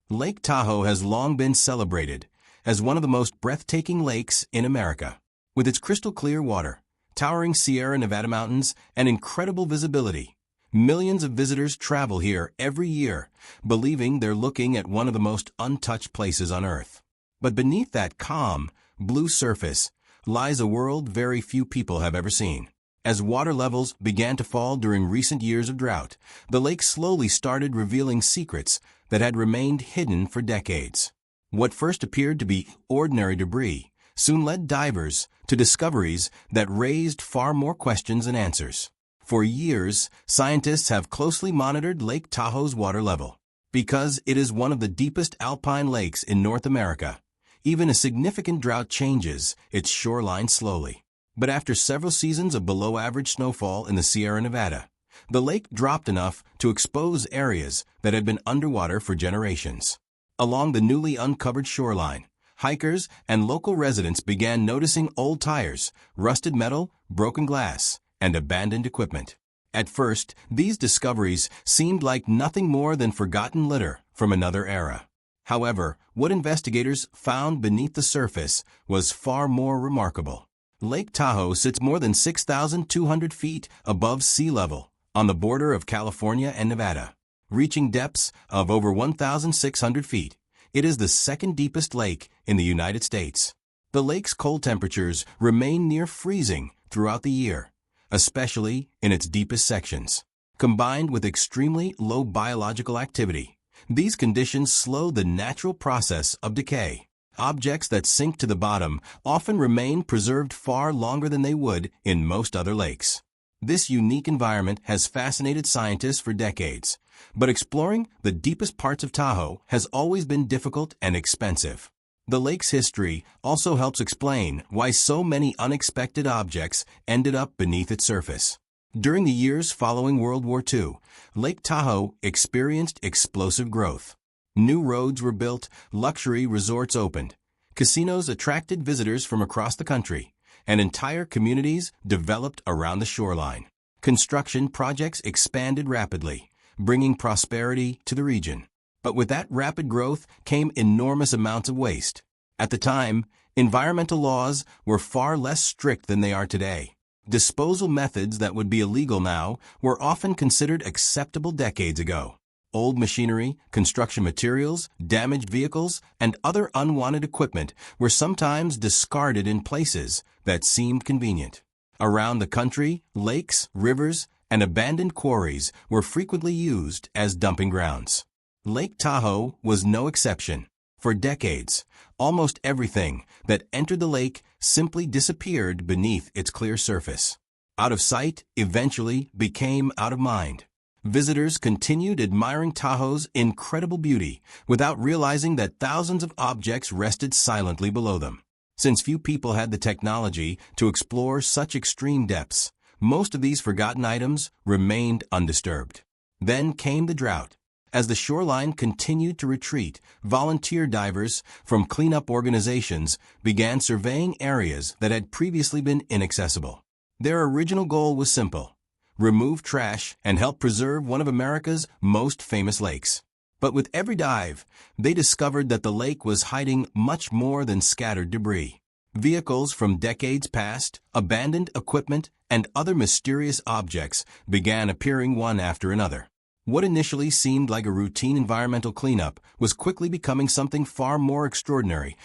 Lake Tahoe has long been celebrated as one of the most breathtaking lakes in America. With its crystal-clear water, towering Sierra Nevada mountains, and incredible visibility, millions of visitors travel here every year, believing they're looking at one of the most untouched places on Earth. But beneath that calm, blue surface lies a world very few people have ever seen. As water levels began to fall during recent years of drought, the lake slowly started revealing secrets that had remained hidden for decades. What first appeared to be ordinary debris soon led divers to discoveries that raised far more questions than answers. For years, scientists have closely monitored Lake Tahoe's water level. Because it is one of the deepest alpine lakes in North America, even a significant drought changes its shoreline slowly. But after several seasons of below-average snowfall in the Sierra Nevada, the lake dropped enough to expose areas that had been underwater for generations. Along the newly uncovered shoreline, hikers and local residents began noticing old tires, rusted metal, broken glass, and abandoned equipment. At first, these discoveries seemed like nothing more than forgotten litter from another era. However, what investigators found beneath the surface was far more remarkable. Lake Tahoe sits more than 6,200 feet above sea level on the border of California and Nevada. Reaching depths of over 1,600 feet, it is the second deepest lake in the United States. The lake's cold temperatures remain near freezing throughout the year, especially in its deepest sections. Combined with extremely low biological activity, these conditions slow the natural process of decay. Objects that sink to the bottom often remain preserved far longer than they would in most other lakes. This unique environment has fascinated scientists for decades, but exploring the deepest parts of Tahoe has always been difficult and expensive. The lake's history also helps explain why so many unexpected objects ended up beneath its surface. During the years following World War II, Lake Tahoe experienced explosive growth. New roads were built, luxury resorts opened, casinos attracted visitors from across the country, and entire communities developed around the shoreline. Construction projects expanded rapidly, bringing prosperity to the region. But with that rapid growth came enormous amounts of waste. At the time, environmental laws were far less strict than they are today. Disposal methods that would be illegal now were often considered acceptable decades ago. Old machinery, construction materials, damaged vehicles, and other unwanted equipment were sometimes discarded in places that seemed convenient. Around the country, lakes, rivers, and abandoned quarries were frequently used as dumping grounds. Lake Tahoe was no exception. For decades, almost everything that entered the lake simply disappeared beneath its clear surface. Out of sight eventually became out of mind. Visitors continued admiring Tahoe's incredible beauty without realizing that thousands of objects rested silently below them. Since few people had the technology to explore such extreme depths, most of these forgotten items remained undisturbed. Then came the drought. As the shoreline continued to retreat, volunteer divers from cleanup organizations began surveying areas that had previously been inaccessible. Their original goal was simple: remove trash and help preserve one of America's most famous lakes. But with every dive, they discovered that the lake was hiding much more than scattered debris. Vehicles from decades past, abandoned equipment, and other mysterious objects began appearing one after another. What initially seemed like a routine environmental cleanup was quickly becoming something far more extraordinary.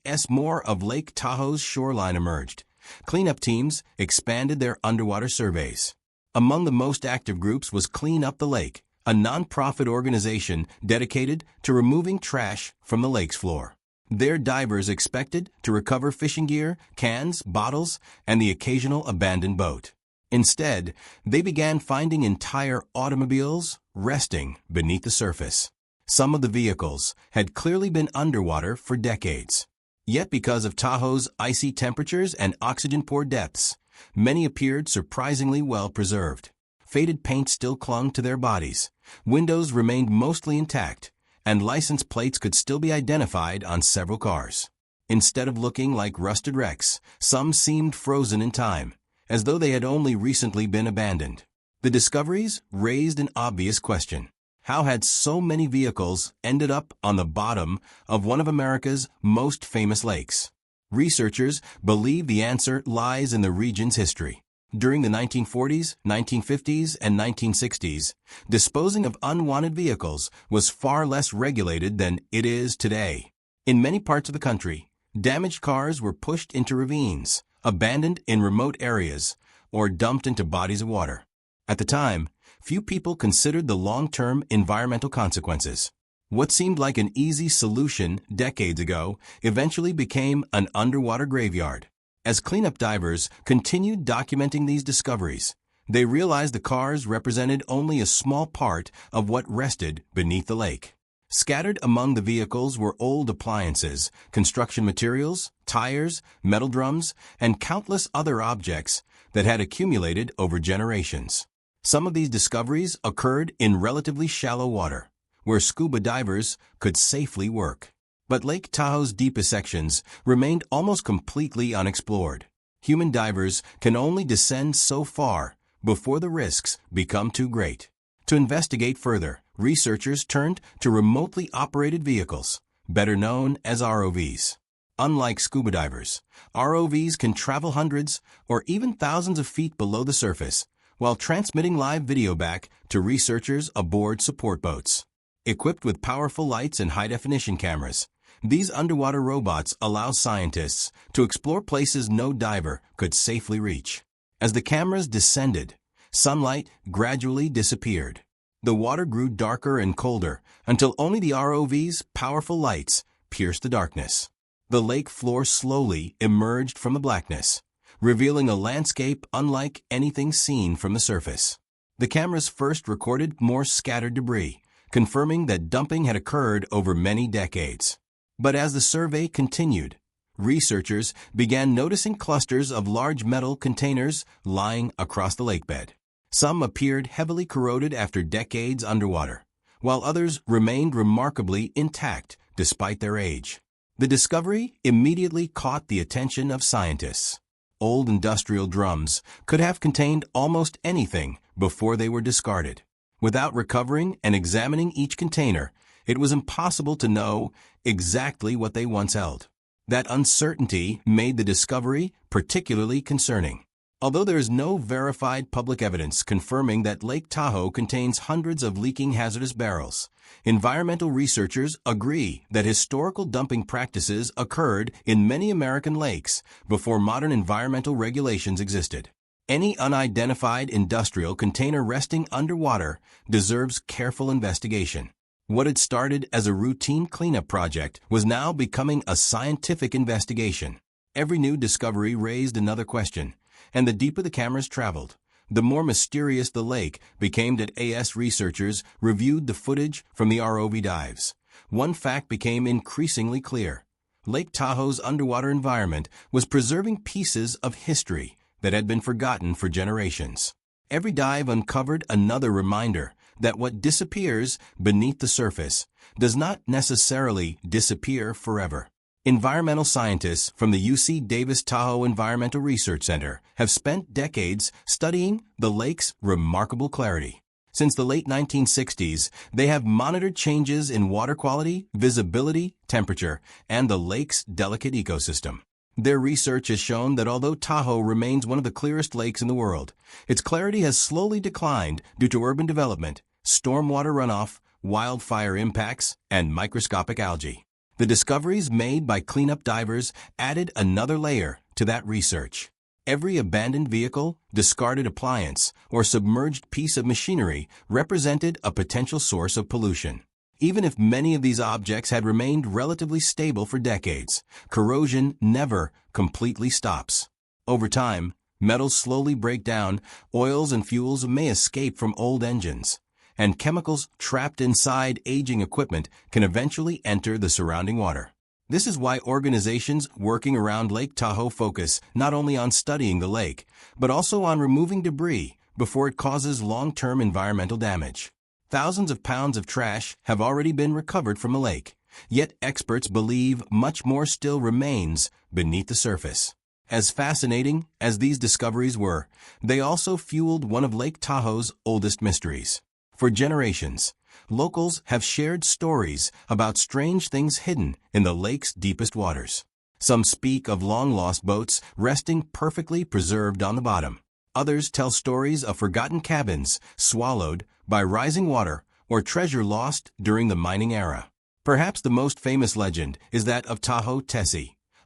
As more of Lake Tahoe's shoreline emerged, cleanup teams expanded their underwater surveys. Among the most active groups was Clean Up the Lake, a non-profit organization dedicated to removing trash from the lake's floor. Their divers expected to recover fishing gear, cans, bottles, and the occasional abandoned boat. Instead, they began finding entire automobiles resting beneath the surface. Some of the vehicles had clearly been underwater for decades. Yet because of Tahoe's icy temperatures and oxygen-poor depths, many appeared surprisingly well preserved. Faded paint still clung to their bodies, windows remained mostly intact, and license plates could still be identified on several cars. Instead of looking like rusted wrecks, some seemed frozen in time, as though they had only recently been abandoned. The discoveries raised an obvious question. How had so many vehicles ended up on the bottom of one of America's most famous lakes? Researchers believe the answer lies in the region's history. During the 1940s, 1950s, and 1960s, disposing of unwanted vehicles was far less regulated than it is today. In many parts of the country, damaged cars were pushed into ravines, abandoned in remote areas, or dumped into bodies of water. At the time, few people considered the long-term environmental consequences. What seemed like an easy solution decades ago eventually became an underwater graveyard. As cleanup divers continued documenting these discoveries, they realized the cars represented only a small part of what rested beneath the lake. Scattered among the vehicles were old appliances, construction materials, tires, metal drums, and countless other objects that had accumulated over generations. Some of these discoveries occurred in relatively shallow water, where scuba divers could safely work. But Lake Tahoe's deepest sections remained almost completely unexplored. Human divers can only descend so far before the risks become too great. To investigate further, researchers turned to remotely operated vehicles, better known as ROVs. Unlike scuba divers, ROVs can travel hundreds or even thousands of feet below the surface, while transmitting live video back to researchers aboard support boats. Equipped with powerful lights and high-definition cameras, these underwater robots allow scientists to explore places no diver could safely reach. As the cameras descended, sunlight gradually disappeared. The water grew darker and colder until only the ROV's powerful lights pierced the darkness. The lake floor slowly emerged from the blackness, revealing a landscape unlike anything seen from the surface. The cameras first recorded more scattered debris, confirming that dumping had occurred over many decades. But as the survey continued, researchers began noticing clusters of large metal containers lying across the lakebed. Some appeared heavily corroded after decades underwater, while others remained remarkably intact despite their age. The discovery immediately caught the attention of scientists. Old industrial drums could have contained almost anything before they were discarded. Without recovering and examining each container, it was impossible to know exactly what they once held. That uncertainty made the discovery particularly concerning. Although there is no verified public evidence confirming that Lake Tahoe contains hundreds of leaking hazardous barrels, environmental researchers agree that historical dumping practices occurred in many American lakes before modern environmental regulations existed. Any unidentified industrial container resting underwater deserves careful investigation. What had started as a routine cleanup project was now becoming a scientific investigation. Every new discovery raised another question, and the deeper the cameras traveled, the more mysterious the lake became as researchers reviewed the footage from the ROV dives. One fact became increasingly clear. Lake Tahoe's underwater environment was preserving pieces of history that had been forgotten for generations. Every dive uncovered another reminder that what disappears beneath the surface does not necessarily disappear forever. Environmental scientists from the UC Davis Tahoe Environmental Research Center have spent decades studying the lake's remarkable clarity. Since the late 1960s, they have monitored changes in water quality, visibility, temperature, and the lake's delicate ecosystem. Their research has shown that although Tahoe remains one of the clearest lakes in the world, its clarity has slowly declined due to urban development, stormwater runoff, wildfire impacts, and microscopic algae. The discoveries made by cleanup divers added another layer to that research. Every abandoned vehicle, discarded appliance, or submerged piece of machinery represented a potential source of pollution. Even if many of these objects had remained relatively stable for decades, corrosion never completely stops. Over time, metals slowly break down, oils and fuels may escape from old engines, and chemicals trapped inside aging equipment can eventually enter the surrounding water. This is why organizations working around Lake Tahoe focus not only on studying the lake, but also on removing debris before it causes long-term environmental damage. Thousands of pounds of trash have already been recovered from the lake, yet experts believe much more still remains beneath the surface. As fascinating as these discoveries were, they also fueled one of Lake Tahoe's oldest mysteries. For generations, locals have shared stories about strange things hidden in the lake's deepest waters. Some speak of long-lost boats resting perfectly preserved on the bottom. Others tell stories of forgotten cabins swallowed by rising water or treasure lost during the mining era. Perhaps the most famous legend is that of Tahoe,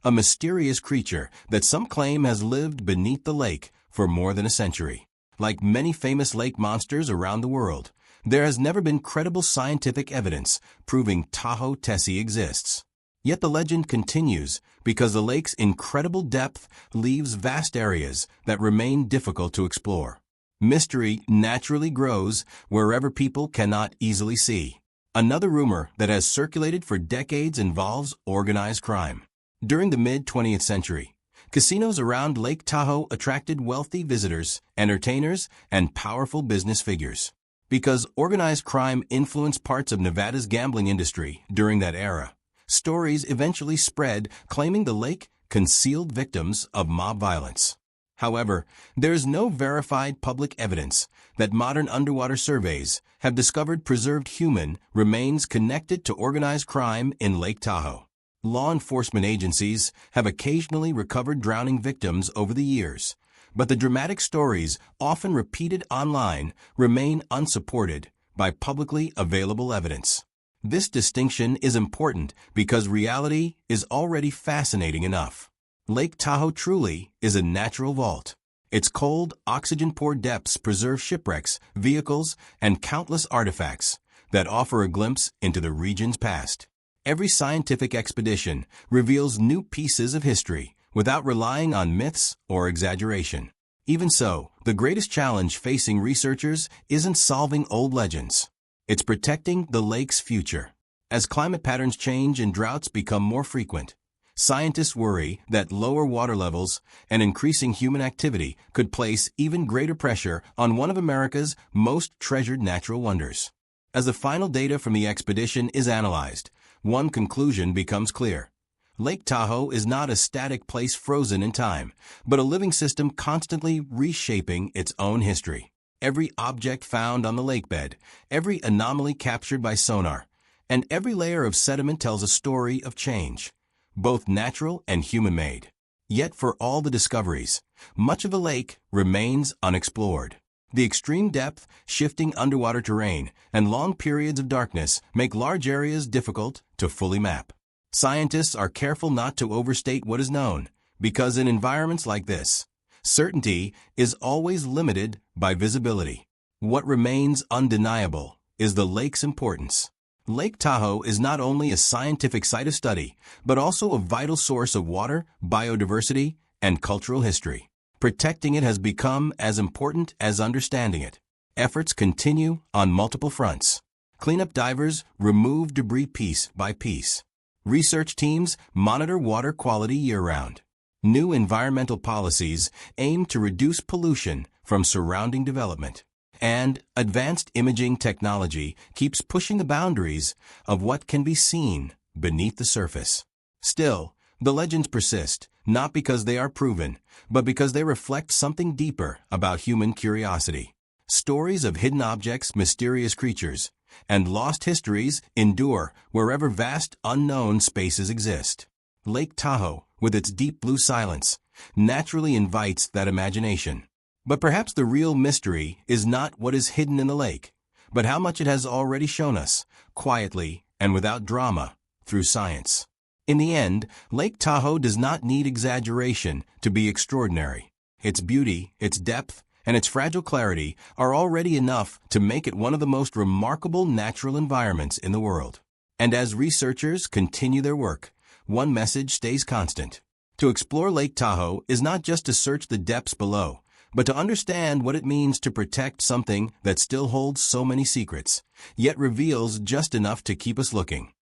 a mysterious creature that some claim has lived beneath the lake for more than a century. Like many famous lake monsters around the world, there has never been credible scientific evidence proving Tahoe exists. Yet the legend continues because the lake's incredible depth leaves vast areas that remain difficult to explore. Mystery naturally grows wherever people cannot easily see. Another rumor that has circulated for decades involves organized crime. During the mid-20th century, casinos around Lake Tahoe attracted wealthy visitors, entertainers, and powerful business figures. Because organized crime influenced parts of Nevada's gambling industry during that era, stories eventually spread claiming the lake concealed victims of mob violence. However, there is no verified public evidence that modern underwater surveys have discovered preserved human remains connected to organized crime in Lake Tahoe. Law enforcement agencies have occasionally recovered drowning victims over the years, but the dramatic stories, often repeated online, remain unsupported by publicly available evidence. This distinction is important because reality is already fascinating enough. Lake Tahoe truly is a natural vault. Its cold, oxygen-poor depths preserve shipwrecks, vehicles, and countless artifacts that offer a glimpse into the region's past. Every scientific expedition reveals new pieces of history without relying on myths or exaggeration. Even so, the greatest challenge facing researchers isn't solving old legends. It's protecting the lake's future. As climate patterns change and droughts become more frequent, scientists worry that lower water levels and increasing human activity could place even greater pressure on one of America's most treasured natural wonders. As the final data from the expedition is analyzed, one conclusion becomes clear. Lake Tahoe is not a static place frozen in time, but a living system constantly reshaping its own history. Every object found on the lakebed, every anomaly captured by sonar, and every layer of sediment tells a story of change, both natural and human-made. Yet for all the discoveries, much of the lake remains unexplored. The extreme depth, shifting underwater terrain, and long periods of darkness make large areas difficult to fully map. Scientists are careful not to overstate what is known, because in environments like this, certainty is always limited by visibility. What remains undeniable is the lake's importance. Lake Tahoe is not only a scientific site of study, but also a vital source of water, biodiversity, and cultural history. Protecting it has become as important as understanding it. Efforts continue on multiple fronts. Cleanup divers remove debris piece by piece. Research teams monitor water quality year-round. New environmental policies aim to reduce pollution from surrounding development. And advanced imaging technology keeps pushing the boundaries of what can be seen beneath the surface. Still, the legends persist, not because they are proven, but because they reflect something deeper about human curiosity. Stories of hidden objects, mysterious creatures, and lost histories endure wherever vast unknown spaces exist. Lake Tahoe, with its deep blue silence, naturally invites that imagination. But perhaps the real mystery is not what is hidden in the lake, but how much it has already shown us, quietly and without drama, through science. In the end, Lake Tahoe does not need exaggeration to be extraordinary. Its beauty, its depth, and its fragile clarity are already enough to make it one of the most remarkable natural environments in the world. And as researchers continue their work, one message stays constant. To explore Lake Tahoe is not just to search the depths below, but to understand what it means to protect something that still holds so many secrets, yet reveals just enough to keep us looking.